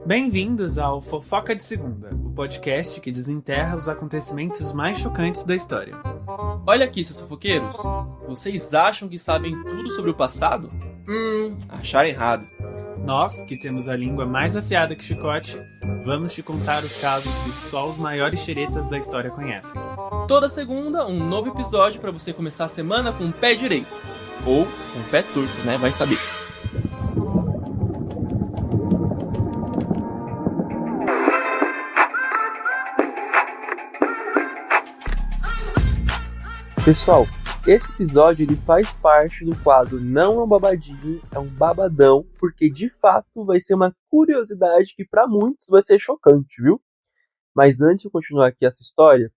Bem-vindos ao Fofoca de Segunda, o podcast que desenterra os acontecimentos mais chocantes da história. Olha aqui, seus fofoqueiros. Vocês acham que sabem tudo sobre o passado? Acharam errado. Nós, que temos a língua mais afiada que chicote, vamos te contar os casos que só os maiores xeretas da história conhecem. Toda segunda, um novo episódio para você começar a semana com o pé direito. Ou com o pé torto, né? Vai saber. Pessoal, esse episódio ele faz parte do quadro Não é um babadinho, é um babadão, porque de fato vai ser uma curiosidade que para muitos vai ser chocante, viu? Mas antes de eu continuar aqui essa história,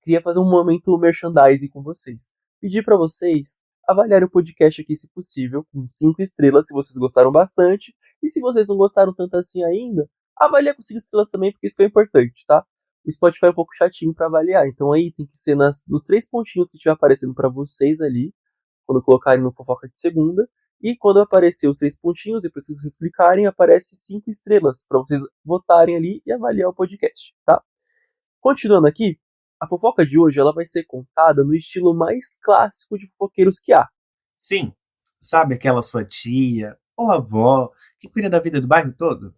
queria fazer um momento merchandising com vocês. Pedir para vocês avaliarem o podcast aqui, se possível, com 5 estrelas, se vocês gostaram bastante. E se vocês não gostaram tanto assim ainda, avalia com 5 estrelas também, porque isso é importante, tá? O Spotify é um pouco chatinho para avaliar, então aí tem que ser nos 3 pontinhos que estiver aparecendo para vocês ali, quando colocarem no Fofoca de Segunda, e quando aparecer os 3 pontinhos, depois que vocês clicarem, aparece 5 estrelas, para vocês votarem ali e avaliar o podcast, tá? Continuando aqui, a fofoca de hoje ela vai ser contada no estilo mais clássico de fofoqueiros que há. Sim, sabe aquela sua tia ou avó que cuida da vida do bairro todo?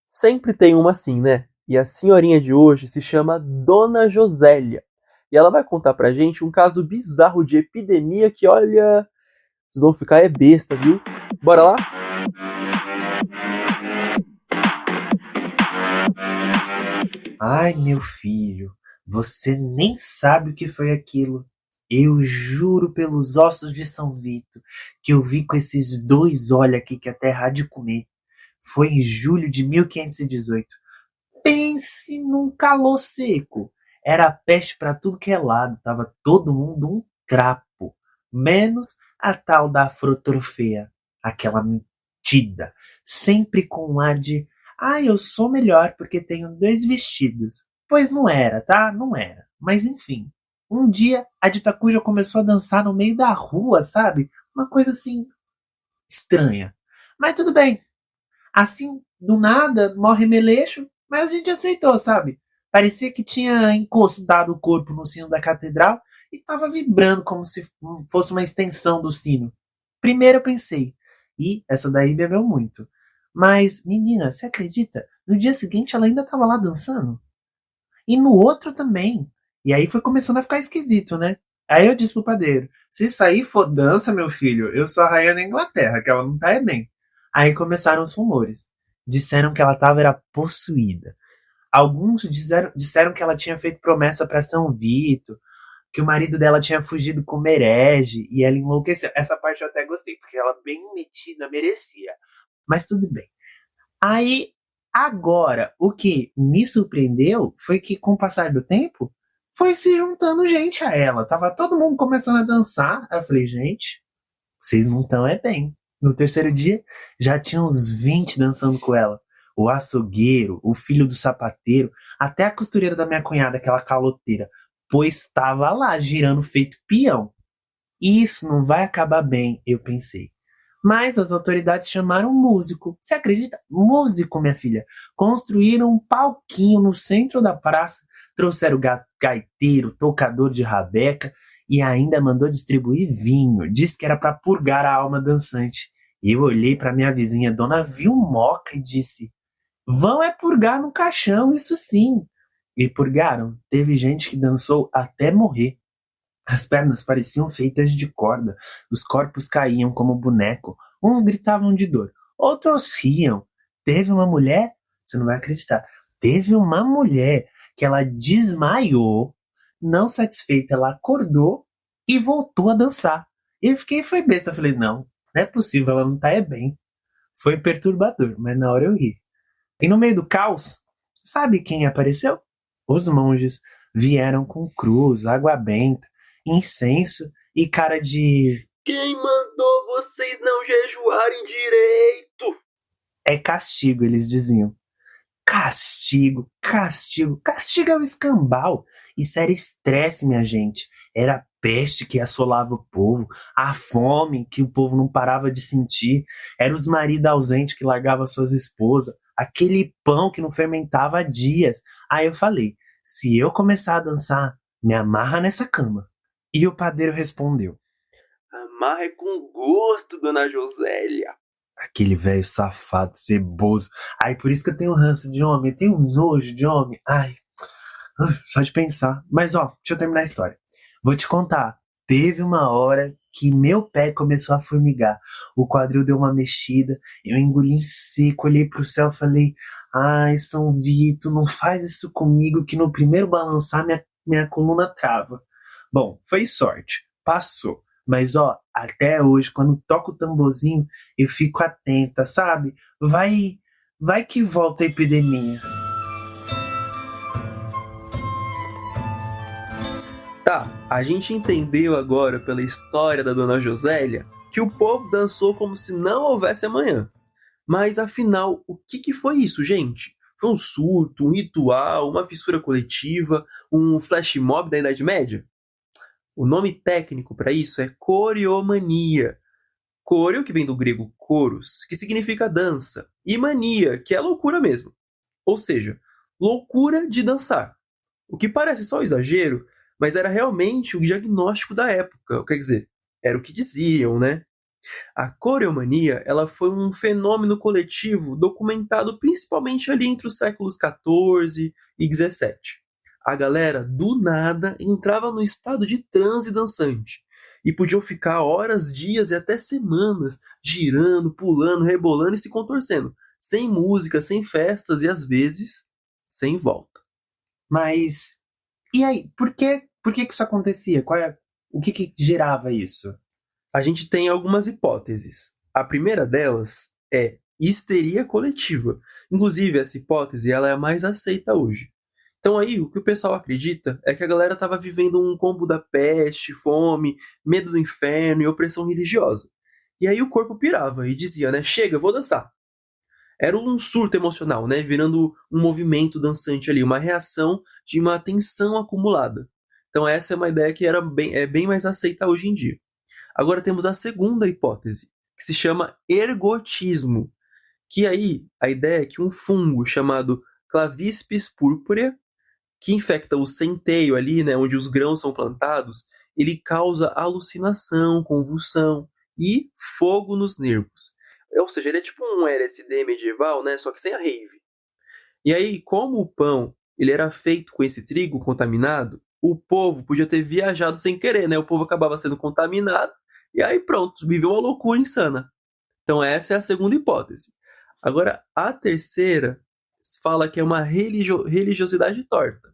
Sempre tem uma assim, né? E a senhorinha de hoje se chama Dona Josélia. E ela vai contar pra gente um caso bizarro de epidemia que, olha, vocês vão ficar besta, viu? Bora lá? Ai, meu filho, você nem sabe o que foi aquilo. Eu juro pelos ossos de São Vito que eu vi com esses 2 olhos aqui que a terra há de comer. Foi em julho de 1518. Pense num calor seco. Era peste pra tudo que é lado. Tava todo mundo um trapo. Menos a tal da afrotrofeia. Aquela metida. Sempre com um ar de... eu sou melhor porque tenho 2 vestidos. Pois não era, tá? Não era. Mas enfim. Um dia, a Dita Cuja começou a dançar no meio da rua, sabe? Uma coisa assim... estranha. Mas tudo bem. Assim, do nada, morre Meleixo, mas a gente aceitou, sabe? Parecia que tinha encostado o corpo no sino da catedral e tava vibrando como se fosse uma extensão do sino. Primeiro eu pensei, essa daí bebeu muito. Mas, menina, você acredita? No dia seguinte ela ainda tava lá dançando. E no outro também. E aí foi começando a ficar esquisito, né? Aí eu disse pro padeiro, se isso aí for dança, meu filho, eu sou a rainha da Inglaterra, que ela não tá bem. Aí começaram os rumores. Disseram que ela era possuída. Alguns disseram que ela tinha feito promessa para São Vito, que o marido dela tinha fugido com Merege e ela enlouqueceu. Essa parte eu até gostei, porque ela bem metida merecia. Mas tudo bem. Aí, agora, o que me surpreendeu foi que, com o passar do tempo, foi se juntando gente a ela. Tava todo mundo começando a dançar. Aí eu falei, gente, vocês não estão bem. No terceiro dia, já tinha uns 20 dançando com ela. O açougueiro, o filho do sapateiro, até a costureira da minha cunhada, aquela caloteira, pois estava lá, girando feito peão. Isso não vai acabar bem, eu pensei. Mas as autoridades chamaram um músico. Você acredita? Músico, minha filha. Construíram um palquinho no centro da praça, trouxeram gaiteiro, tocador de rabeca, e ainda mandou distribuir vinho. Disse que era para purgar a alma dançante. E eu olhei para minha vizinha, Dona Vilmoca, e disse, vão purgar no caixão, isso sim. E purgaram. Teve gente que dançou até morrer. As pernas pareciam feitas de corda. Os corpos caíam como boneco. Uns gritavam de dor. Outros riam. Teve uma mulher, você não vai acreditar, teve uma mulher que ela desmaiou. Não satisfeita, ela acordou e voltou a dançar. E eu foi besta. Eu falei, não é possível, ela não tá bem. Foi perturbador, mas na hora eu ri. E no meio do caos, sabe quem apareceu? Os monges vieram com cruz, água benta, incenso e cara de... Quem mandou vocês não jejuarem direito? É castigo, eles diziam. Castigo, castigo, castigo é o escambau. Isso era estresse, minha gente. Era peste que assolava o povo, a fome que o povo não parava de sentir, eram os maridos ausentes que largavam suas esposas, aquele pão que não fermentava há dias. Aí eu falei, se eu começar a dançar, me amarra nessa cama. E o padeiro respondeu, Amarra é com gosto, dona Josélia. aquele velho safado, ceboso. Ai, por isso que eu tenho ranço de homem, eu tenho nojo de homem. Ai, só de pensar. Mas ó, deixa eu terminar a história. Vou te contar. Teve uma hora que meu pé começou a formigar. O quadril deu uma mexida. Eu engoli em seco, olhei pro céu e falei: ai, São Vito, não faz isso comigo que no primeiro balançar minha coluna trava. Bom, foi sorte. Passou. Mas ó, até hoje, quando toco o tamborzinho, eu fico atenta, sabe? Vai que volta a epidemia. Tá, a gente entendeu agora pela história da dona Josélia que o povo dançou como se não houvesse amanhã. Mas afinal, o que foi isso, gente? Foi um surto, um ritual, uma fissura coletiva, um flash mob da Idade Média? O nome técnico para isso é coreomania. Coreo, que vem do grego choros, que significa dança, e mania, que é loucura mesmo. Ou seja, loucura de dançar. O que parece só exagero, mas era realmente o diagnóstico da época. Quer dizer, era o que diziam, né? A coreomania, ela foi um fenômeno coletivo documentado principalmente ali entre os séculos XIV e XVII. A galera, do nada, entrava no estado de transe dançante e podiam ficar horas, dias e até semanas girando, pulando, rebolando e se contorcendo, sem música, sem festas e às vezes sem volta. Mas, e aí, por que isso acontecia? O que gerava isso? A gente tem algumas hipóteses. A primeira delas é histeria coletiva. Inclusive, essa hipótese ela é a mais aceita hoje. Então aí, o que o pessoal acredita é que a galera estava vivendo um combo da peste, fome, medo do inferno e opressão religiosa. E aí o corpo pirava e dizia, né, chega, vou dançar. Era um surto emocional, né, virando um movimento dançante ali, uma reação de uma tensão acumulada. Então essa é uma ideia que é bem mais aceita hoje em dia. Agora temos a segunda hipótese, que se chama ergotismo, que aí a ideia é que um fungo chamado Clavispis purpurea, que infecta o centeio ali, né, onde os grãos são plantados, ele causa alucinação, convulsão e fogo nos nervos. Ou seja, ele é tipo um LSD medieval, né, só que sem a rave. E aí, como o pão ele era feito com esse trigo contaminado, o povo podia ter viajado sem querer, né? O povo acabava sendo contaminado e aí pronto, viveu uma loucura insana. Então essa é a segunda hipótese. Agora, a terceira fala que é uma religiosidade torta.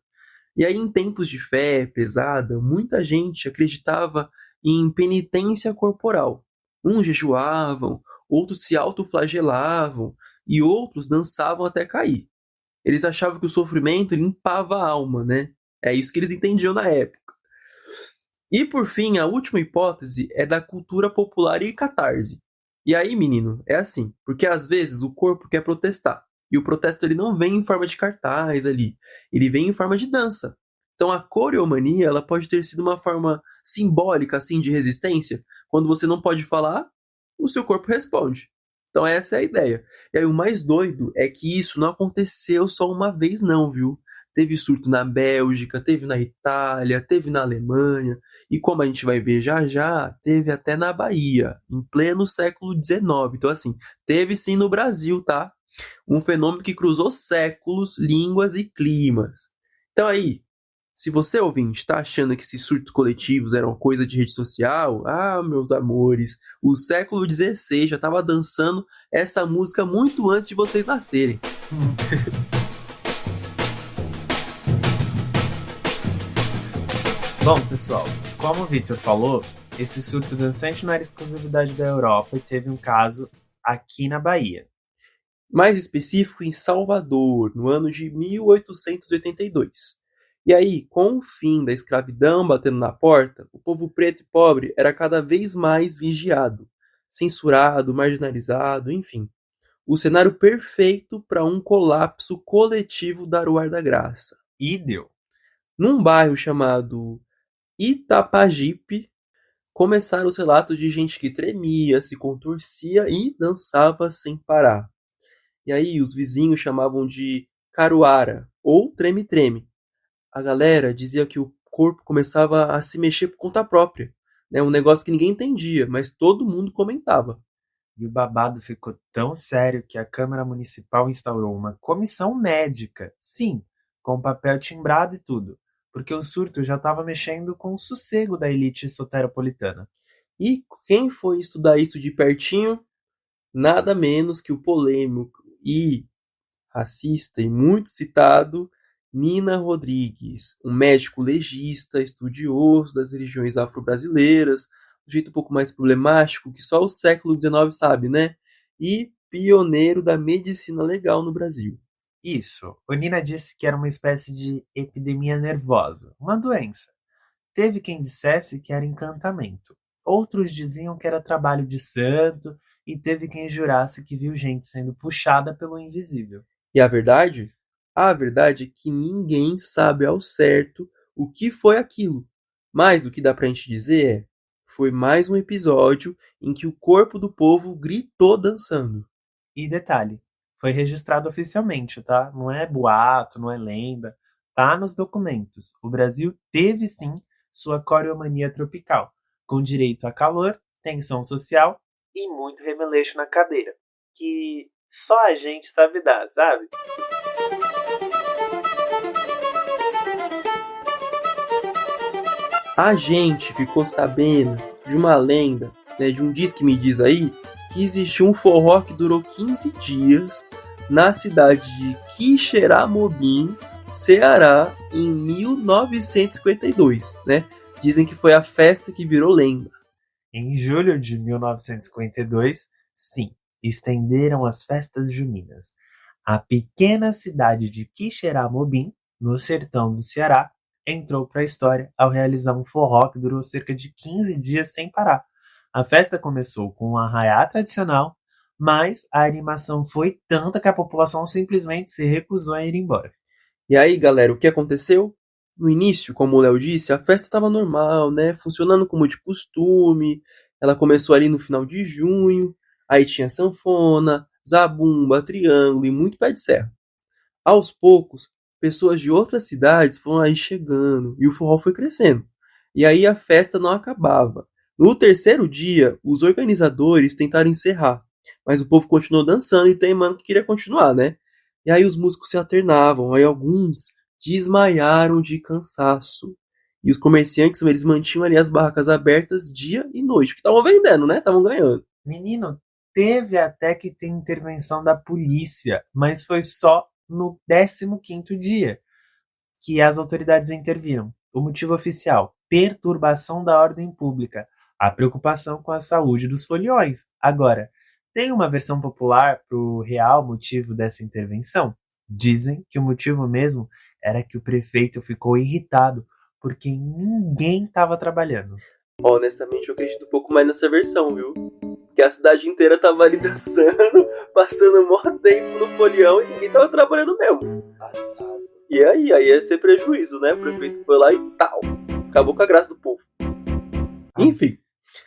E aí, em tempos de fé pesada, muita gente acreditava em penitência corporal. Uns jejuavam, outros se autoflagelavam e outros dançavam até cair. Eles achavam que o sofrimento limpava a alma, né? É isso que eles entendiam na época. E por fim, a última hipótese é da cultura popular e catarse. E aí, menino, é assim, porque às vezes o corpo quer protestar. E o protesto ele não vem em forma de cartaz ali, ele vem em forma de dança. Então a coreomania ela pode ter sido uma forma simbólica assim de resistência. Quando você não pode falar, o seu corpo responde. Então essa é a ideia. E aí o mais doido é que isso não aconteceu só uma vez não, viu? Teve surto na Bélgica, teve na Itália, teve na Alemanha. E como a gente vai ver já já, teve até na Bahia, em pleno século XIX. Então assim, teve sim no Brasil, tá? Um fenômeno que cruzou séculos, línguas e climas. Então aí, se você ouvinte está achando que esses surtos coletivos eram coisa de rede social, meus amores, o século XVI já estava dançando essa música muito antes de vocês nascerem. Bom, pessoal, como o Victor falou, esse surto dançante não era exclusividade da Europa e teve um caso aqui na Bahia. Mais específico em Salvador, no ano de 1882. E aí, com o fim da escravidão batendo na porta, o povo preto e pobre era cada vez mais vigiado, censurado, marginalizado, enfim. O cenário perfeito para um colapso coletivo dar o ar da graça. E deu. Num bairro chamado Itapajipe, começaram os relatos de gente que tremia, se contorcia e dançava sem parar. E aí os vizinhos chamavam de caruara ou treme-treme. A galera dizia que o corpo começava a se mexer por conta própria, né? Um negócio que ninguém entendia, mas todo mundo comentava. E o babado ficou tão sério que a Câmara Municipal instaurou uma comissão médica, sim, com papel timbrado e tudo, porque o surto já estava mexendo com o sossego da elite soteropolitana. E quem foi estudar isso de pertinho? Nada menos que o polêmico e racista e muito citado Nina Rodrigues, um médico legista, estudioso das religiões afro-brasileiras, um jeito um pouco mais problemático que só o século XIX sabe, né? E pioneiro da medicina legal no Brasil. Isso, Onina disse que era uma espécie de epidemia nervosa, uma doença. Teve quem dissesse que era encantamento. Outros diziam que era trabalho de santo, e teve quem jurasse que viu gente sendo puxada pelo invisível. E a verdade? A verdade é que ninguém sabe ao certo o que foi aquilo. Mas o que dá pra gente dizer é: foi mais um episódio em que o corpo do povo gritou dançando. E detalhe, foi registrado oficialmente, tá? Não é boato, não é lenda. Tá nos documentos. O Brasil teve sim sua coreomania tropical, com direito a calor, tensão social e muito remeleixo na cadeira, que só a gente sabe dar, sabe? A gente ficou sabendo de uma lenda, né, de um diz que me diz aí, que existiu um forró que durou 15 dias na cidade de Quixeramobim, Ceará, em 1952, né? Dizem que foi a festa que virou lenda. Em julho de 1952, sim, estenderam as festas juninas. A pequena cidade de Quixeramobim, no sertão do Ceará, entrou para a história ao realizar um forró que durou cerca de 15 dias sem parar. A festa começou com um arraiá tradicional, mas a animação foi tanta que a população simplesmente se recusou a ir embora. E aí, galera, o que aconteceu? No início, como o Léo disse, a festa estava normal, né? Funcionando como de costume. Ela começou ali no final de junho. Aí tinha sanfona, zabumba, triângulo e muito pé de serra. Aos poucos, pessoas de outras cidades foram aí chegando e o forró foi crescendo. E aí a festa não acabava. No terceiro dia, os organizadores tentaram encerrar, mas o povo continuou dançando e teimando que queria continuar, né? E aí os músicos se alternavam, aí alguns desmaiaram de cansaço. E os comerciantes, eles mantinham ali as barracas abertas dia e noite, porque estavam vendendo, né? Estavam ganhando. Menino, teve até que ter intervenção da polícia, mas foi só no 15º dia que as autoridades interviram. O motivo oficial: perturbação da ordem pública, a preocupação com a saúde dos foliões. Agora, tem uma versão popular para o real motivo dessa intervenção? Dizem que o motivo mesmo era que o prefeito ficou irritado porque ninguém estava trabalhando. Honestamente, eu acredito um pouco mais nessa versão, viu? Que a cidade inteira tava ali dançando, passando mó tempo no folião e ninguém tava trabalhando mesmo. E aí ia ser prejuízo, né? O prefeito foi lá e tal. Acabou com a graça do povo. Enfim,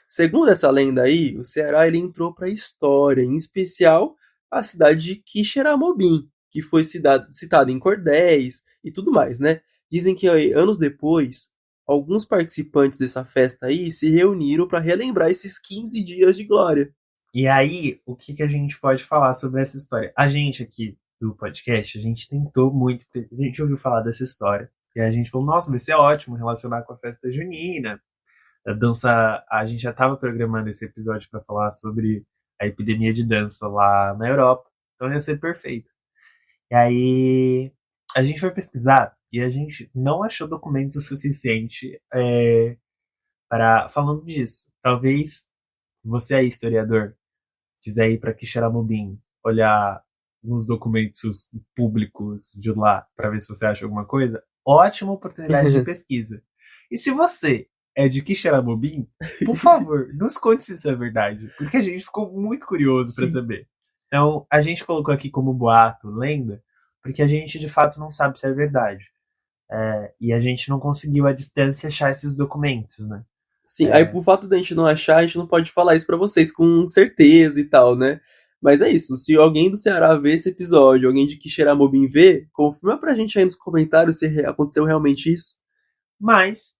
segundo essa lenda aí, o Ceará ele entrou pra história, em especial a cidade de Quixeramobim, que foi citada em cordéis e tudo mais, né? Dizem que aí, anos depois, alguns participantes dessa festa aí se reuniram para relembrar esses 15 dias de glória. E aí, o que a gente pode falar sobre essa história? A gente aqui do podcast, a gente tentou muito, a gente ouviu falar dessa história, e a gente falou, nossa, vai ser ótimo relacionar com a festa junina. A dança, a gente já estava programando esse episódio para falar sobre a epidemia de dança lá na Europa, então ia ser perfeito. E aí, a gente foi pesquisar e a gente não achou documento suficiente para falando disso. Talvez você aí, historiador, quiser ir para Quixeramobim, olhar nos documentos públicos de lá para ver se você acha alguma coisa, ótima oportunidade de pesquisa. E se você é de Quixeramobim, por favor, nos conte se isso é verdade, porque a gente ficou muito curioso para saber. Então, a gente colocou aqui como boato, lenda, porque a gente de fato não sabe se é verdade. E a gente não conseguiu à distância achar esses documentos, né? Sim, aí por fato da gente não achar, a gente não pode falar isso pra vocês com certeza e tal, né? Mas é isso, se alguém do Ceará vê esse episódio, alguém de Quixeramobim vê, confirma pra gente aí nos comentários se aconteceu realmente isso. Mas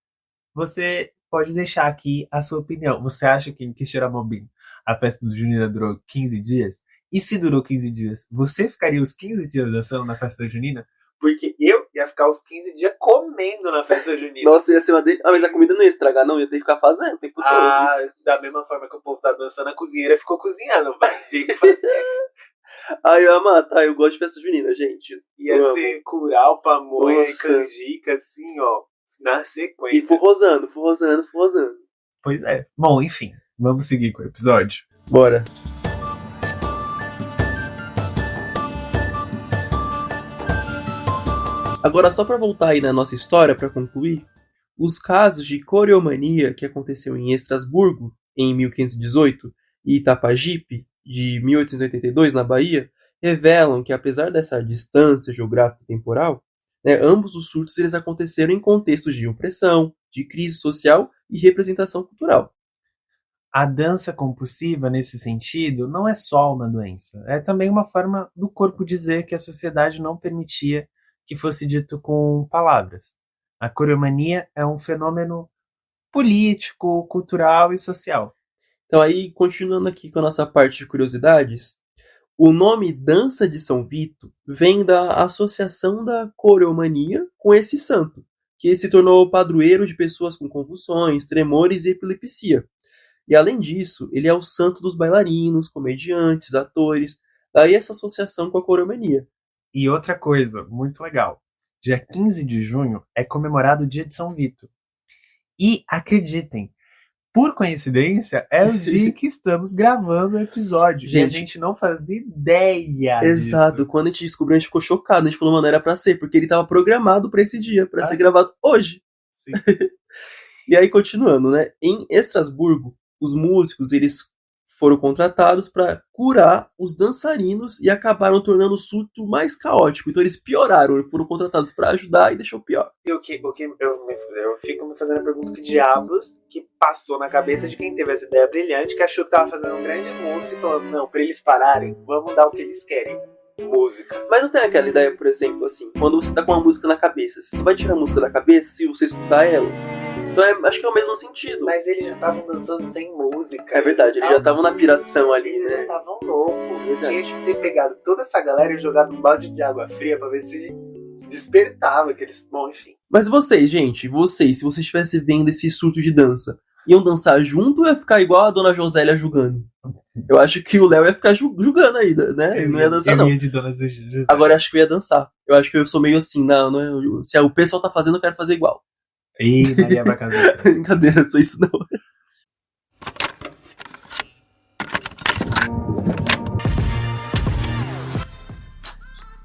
você pode deixar aqui a sua opinião. Você acha que em Quixeramobim a festa do Junina durou 15 dias? E se durou 15 dias, você ficaria os 15 dias dançando na festa junina? Porque eu ia ficar os 15 dias comendo na festa junina. Nossa, ia ser uma delícia. Ah, mas a comida não ia estragar, não, ia ter que ficar fazendo o tempo todo. Da mesma forma que o povo tá dançando, a cozinheira ficou cozinhando. Vai ter que fazer. Ai, eu ia matar, eu gosto de festa junina, gente. Ia ser curau, pamonha e canjica, assim, ó, na sequência. E forrosando. Pois é. Bom, enfim, vamos seguir com o episódio? Bora. Agora, só pra voltar aí na nossa história, pra concluir, os casos de coreomania que aconteceu em Estrasburgo, em 1518, e Itapajipe, de 1882, na Bahia, revelam que, apesar dessa distância geográfica e temporal, ambos os surtos eles aconteceram em contextos de opressão, de crise social e representação cultural. A dança compulsiva, nesse sentido, não é só uma doença. É também uma forma do corpo dizer que a sociedade não permitia que fosse dito com palavras. A coreomania é um fenômeno político, cultural e social. Então aí, continuando aqui com a nossa parte de curiosidades, o nome Dança de São Vito vem da associação da coreomania com esse santo, que se tornou padroeiro de pessoas com convulsões, tremores e epilepsia. E além disso, ele é o santo dos bailarinos, comediantes, atores, daí essa associação com a coreomania. E outra coisa muito legal, dia 15 de junho é comemorado o dia de São Vito. E acreditem, por coincidência, é o dia que estamos gravando o episódio. Gente, e a gente não fazia ideia Exato, disso. Quando a gente descobriu, a gente ficou chocado. A gente falou, mano, era pra ser, porque ele estava programado pra esse dia, pra ser gravado hoje. Sim. E aí, continuando, né? Em Estrasburgo, os músicos, eles foram contratados para curar os dançarinos e acabaram tornando o surto mais caótico. Então eles pioraram, foram contratados para ajudar e deixou pior. Eu fico me fazendo a pergunta que diabos que passou na cabeça de quem teve essa ideia brilhante, que achou que tava fazendo um grande música e falando, não, pra eles pararem, vamos dar o que eles querem. Música. Mas não tem aquela ideia, por exemplo, assim, quando você tá com uma música na cabeça, você só vai tirar a música da cabeça se você escutar ela? Então acho que é o mesmo sentido. Mas eles já estavam dançando sem música. É verdade, eles já estavam na piração ali, eles né? Já estavam loucos. Tinha que ter pegado toda essa galera e jogado um balde de água fria pra ver se despertava aqueles... Bom, enfim. Mas vocês, gente, se vocês estivessem vendo esse surto de dança, iam dançar junto ou ia ficar igual a dona Josélia julgando? Eu acho que o Léo ia ficar julgando ainda, né? Ele não ia dançar, não. De dona Josélia. Agora eu acho que eu ia dançar. Eu acho que eu sou meio assim, não, se o pessoal tá fazendo, eu quero fazer igual. Ih, Maria Bacazeta. Brincadeira, sou isso não.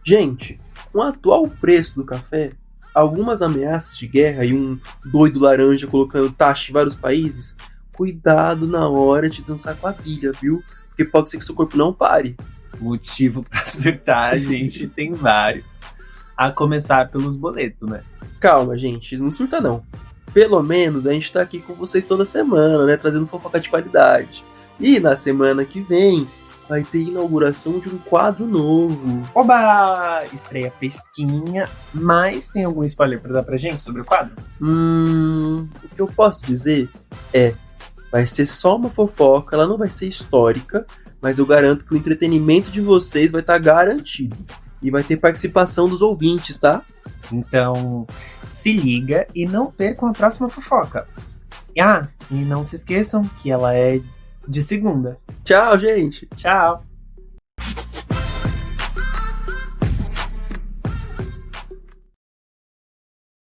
Gente, com o atual preço do café, algumas ameaças de guerra e um doido laranja colocando taxa em vários países, cuidado na hora de dançar quadrilha, viu? Porque pode ser que seu corpo não pare. Motivo pra surtar, a gente tem vários. A começar pelos boletos, né? Calma, gente, não surta não. Pelo menos a gente tá aqui com vocês toda semana, né? Trazendo fofoca de qualidade. E na semana que vem vai ter inauguração de um quadro novo. Oba! Estreia fresquinha, mas tem algum spoiler pra dar pra gente sobre o quadro? O que eu posso dizer é, vai ser só uma fofoca, ela não vai ser histórica, mas eu garanto que o entretenimento de vocês vai estar garantido. E vai ter participação dos ouvintes, tá? Então, se liga e não percam a próxima fofoca. E não se esqueçam que ela é de segunda. Tchau, gente! Tchau!